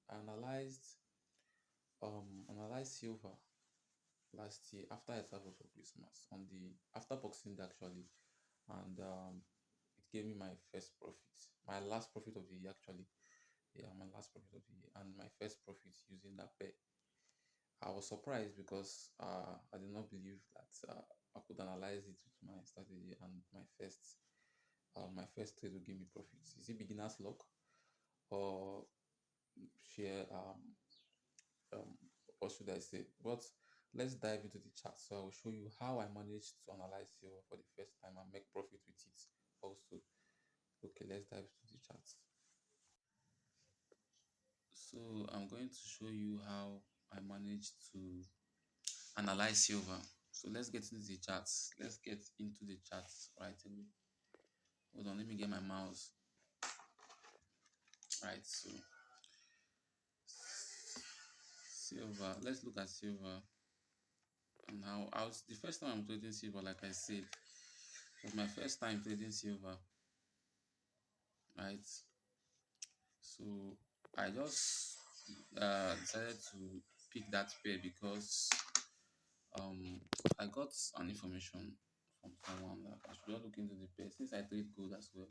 I analyzed silver last year after I traveled for Christmas on the after Boxing Day actually, and it gave me my first profit, my last profit of the year actually. Yeah, my last profit of the year and my first profit using that pair. I was surprised because I did not believe that I could analyze it with my strategy and my first trade will give me profits. Is it beginner's luck or share um what should I say? But let's dive into the chart. So I will show you how I managed to analyze silver for the first time and make profit with it also. Okay, let's dive into the charts. So I'm going to show you how I managed to analyze silver. So let's get into the charts. Let's get into the charts right away. Hold on, let me get my mouse. Right, so silver. Let's look at silver and how I was the first time I'm trading silver, like I said, it was my first time trading silver, right? So I just decided to pick that pair because um I got an information from someone that I should just look into the pair since I trade gold as well.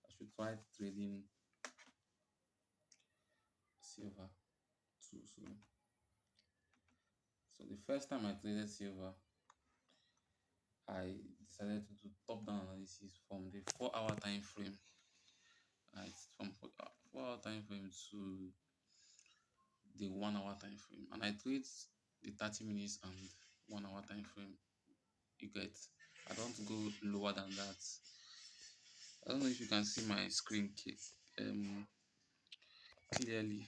I should try trading silver too. So the first time I traded silver, I decided to do top-down analysis from the 4 hour time frame, right? From 4 hour time frame to the 1 hour time frame, and I trade the 30 minutes and 1 hour time frame. You get, I don't go lower than that. I don't know if you can see my screen clearly,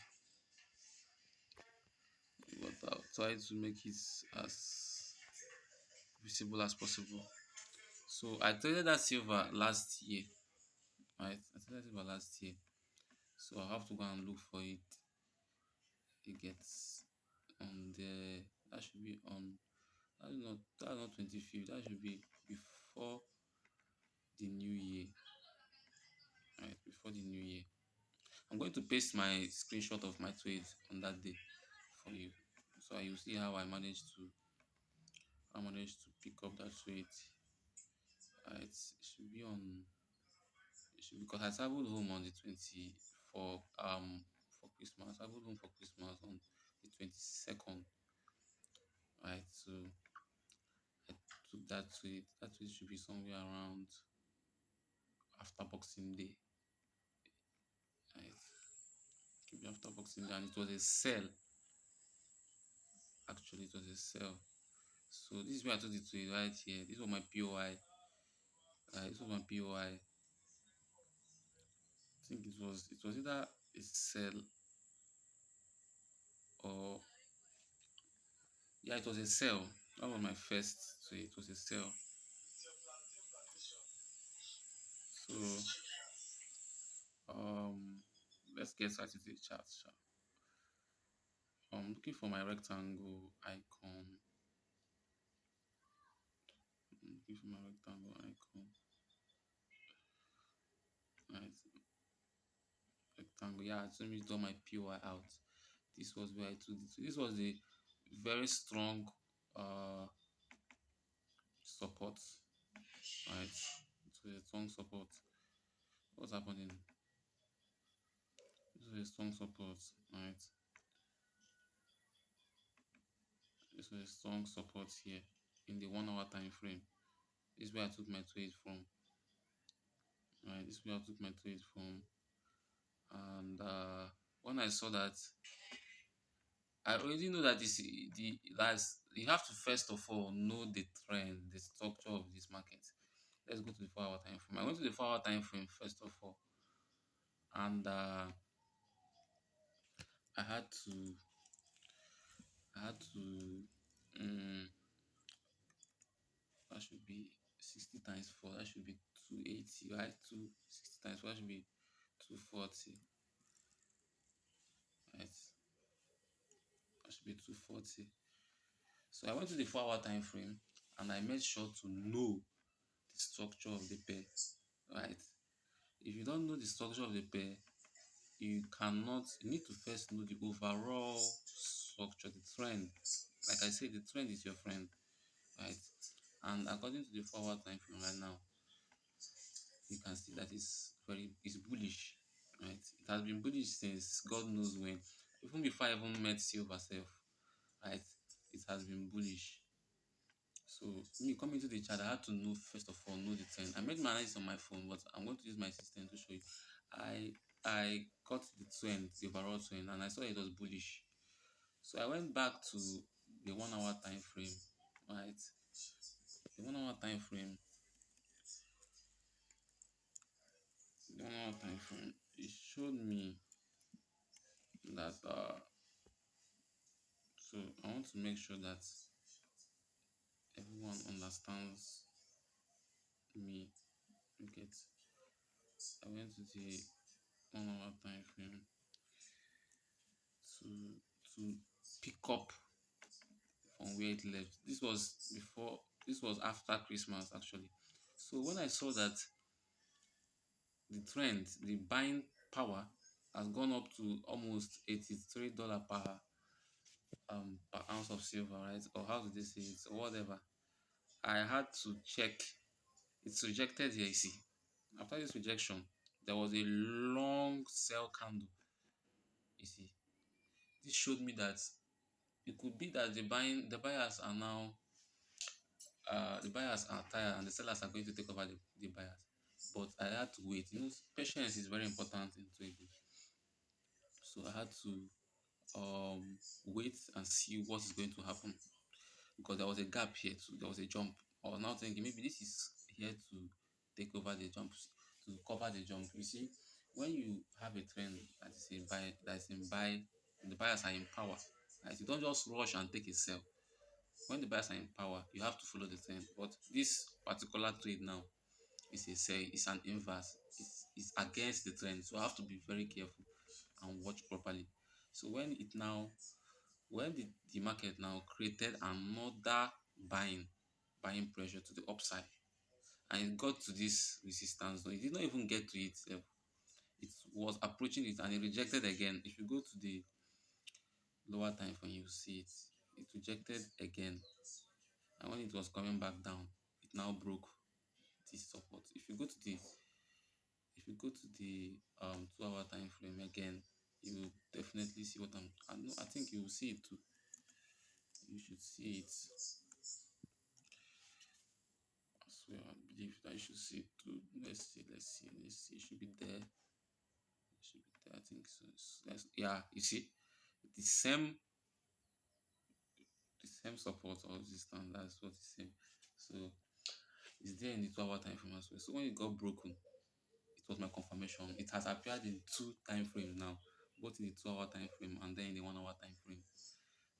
but I'll try to make it as visible as possible. So I traded that silver last year, right? I traded silver last year, so I have to go and look for it. It gets on the that should be on that's not 25th. That should be before the new year, right? Before the new year. I'm going to paste my screenshot of my trade on that day for you, so you see how I managed to pick up that trade. It should be on. It should because I traveled home on the 20 for Christmas. I traveled home for Christmas on the 22nd, right? So I took that trade. That trade should be somewhere around after Boxing Day, right? Should be after Boxing Day, and it was a sell. Actually, it was a sell. So this is where I took the trade right here. This was my POI. This was my POI. I think it was either a sell or yeah, it was a sell. That was my first trade. It was a sell. So um, let's get started with the chart. I'm looking for my rectangle icon. I'm looking for my rectangle icon. Right, rectangle. Yeah, so let me draw my POI out. This was where I took it. This was a very strong uh support, right? So a strong support. What's happening? This is a strong support, right? This is a strong support here in the 1 hour time frame. This is where I took my trade from. Right, this is where I took my trade from. And when I saw that, I already know that this the that's you have to first of all know the trend, the structure of this market. Let's go to the 4 hour time frame. I went to the 4 hour time frame first of all, and I had to I had to that should be 60 times 4. That should be 280, right? 260 times 4 that should be 240, right? That should be 240. So I went to the 4 hour time frame and I made sure to know the structure of the pair, right? If you don't know the structure of the pair, you need to first know the overall structure, the trend. Like I said, the trend is your friend, right? And according to the forward time frame right now, you can see that it's bullish, right? It has been bullish since God knows when. Even before I even met silver self, right? It has been bullish. So me coming to the chart, I had to know first of all know the trend. I made my analysis on my phone, but I'm going to use my system to show you. I got the trend, the overall trend, and I saw it was bullish. So I went back to the 1 hour time frame, right? The 1 hour time frame, the 1 hour time frame. It showed me that. So I want to make sure that everyone understands me. Look at. I went to the 1 hour time frame to to pick up from where it left. This was after Christmas actually. So when I saw that the trend, the buying power has gone up to almost $83 per ounce of silver, right? Or how do they say it? Or whatever. I had to check. It's rejected here, you see. After this rejection, there was a long sell candle. You see, this showed me that it could be that the buyers are tired and the sellers are going to take over the buyers. But I had to wait. Patience is very important in trading. So I had to wait and see what is going to happen because there was a gap here too. There was a jump. I was now thinking maybe this is here to take over the jumps, to cover the jump. You see, when you have a trend that is in buy, the buyers are in power. Right? You don't just rush and take a sell. When the buyers are in power, you have to follow the trend. But this particular trade now is a sell, it's an inverse, it's against the trend. So I have to be very careful and watch properly. So when the market now created another buying pressure to the upside and it got to this resistance, no, it did not even get to it. It was approaching it and it rejected again. If you go to the lower time frame, you see it rejected again, and when it was coming back down, it now broke this support. If you go to the 2 hour time frame again, you will definitely see what I know. I think you will see it too. You should see it. I swear, I believe that you should see it too. Let's see. It should be there. It should be there. I think so. Yeah, you see, the same the same support or resistance. That's what it's saying. So it's there in the 2 hour time frame as well. So when it got broken, it was my confirmation. It has appeared in two time frames now, both in the 2 hour time frame and then in the 1 hour time frame.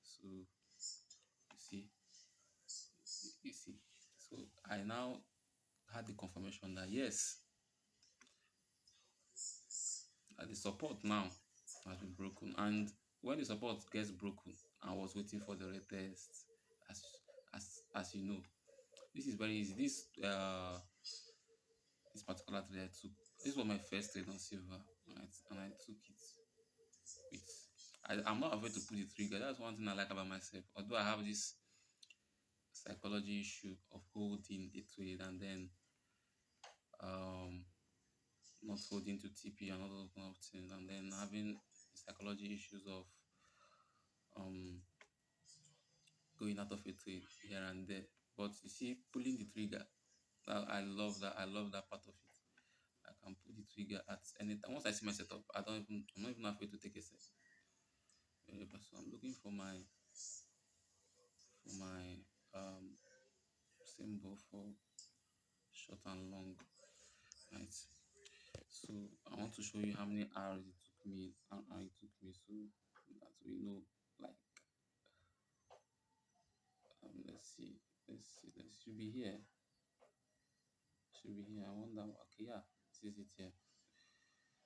So you see. So I now had the confirmation that yes, that the support now has been broken. And when the support gets broken, I was waiting for the retest. As as you know, this is very easy. This particular trade I took. This was my first trade on silver, right? And I took it with. I'm not afraid to put the trigger. That's one thing I like about myself. Although I have this psychology issue of holding a trade and then um not holding to TP and all those kind of things, and then having psychology issues of um going out of a trade here and there. But you see, pulling the trigger, I love that. I love that part of it. I can pull the trigger at any time. Once I see my setup, I'm not even afraid to take a set. So I'm looking for my symbol for short and long, right? So I want to show you how many hours it took me, so that we know. Like, let's see. Should be here. I wonder. Okay, yeah, this is it here.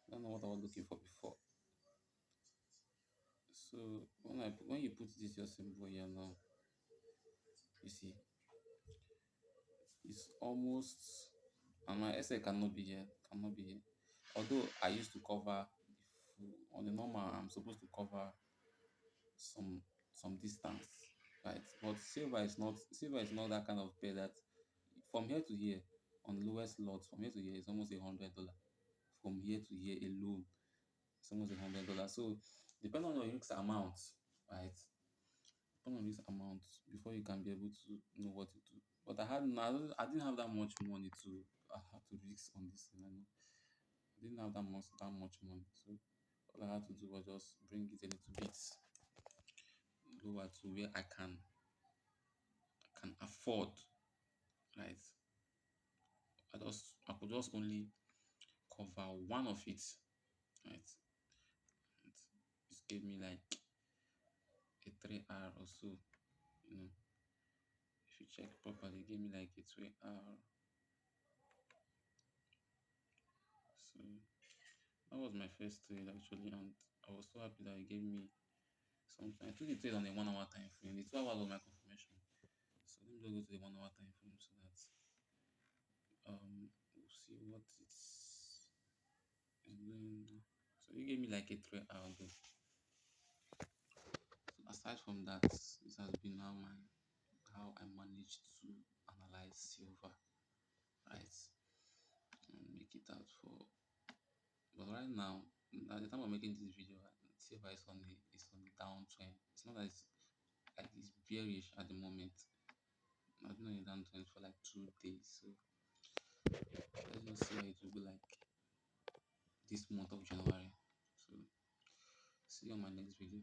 I don't know what I was looking for before. So when you put this your symbol here now, you see it's almost, and my essay cannot be here. Although I used to cover on the normal I'm supposed to cover some distance, right? But silver is not that kind of pair that from here to here on the lowest lot from here to here is almost $100. From here to here alone, it's almost $100. So depending on your risk amount, right? Depending on this amount before you can be able to know what to do. But I didn't have that much money to have to risk on this thing. I know I didn't have that much money, so all I had to do was just bring it a little bit lower to where I can afford, right? I could just only cover one of it, right? And it gave me like a 3 hour or so, you know. If you check properly, it gave me like a 3 hour. So that was my first trade actually, and I was so happy that it gave me something. I took the trade on a 1 hour time frame. The 2 hours was my confirmation. So let me just go to the 1 hour time frame so that we'll see what it's doing now. So it gave me like a 3 hour though. So aside from that, this has been how I managed to analyze silver, right? And make it out for. But right now, at the time of making this video, silver is on the downtrend. It's not that it's like it's bearish at the moment. I've been on a downtrend for like 2 days. So let's just see how it will be like this month of January. So see you on my next video.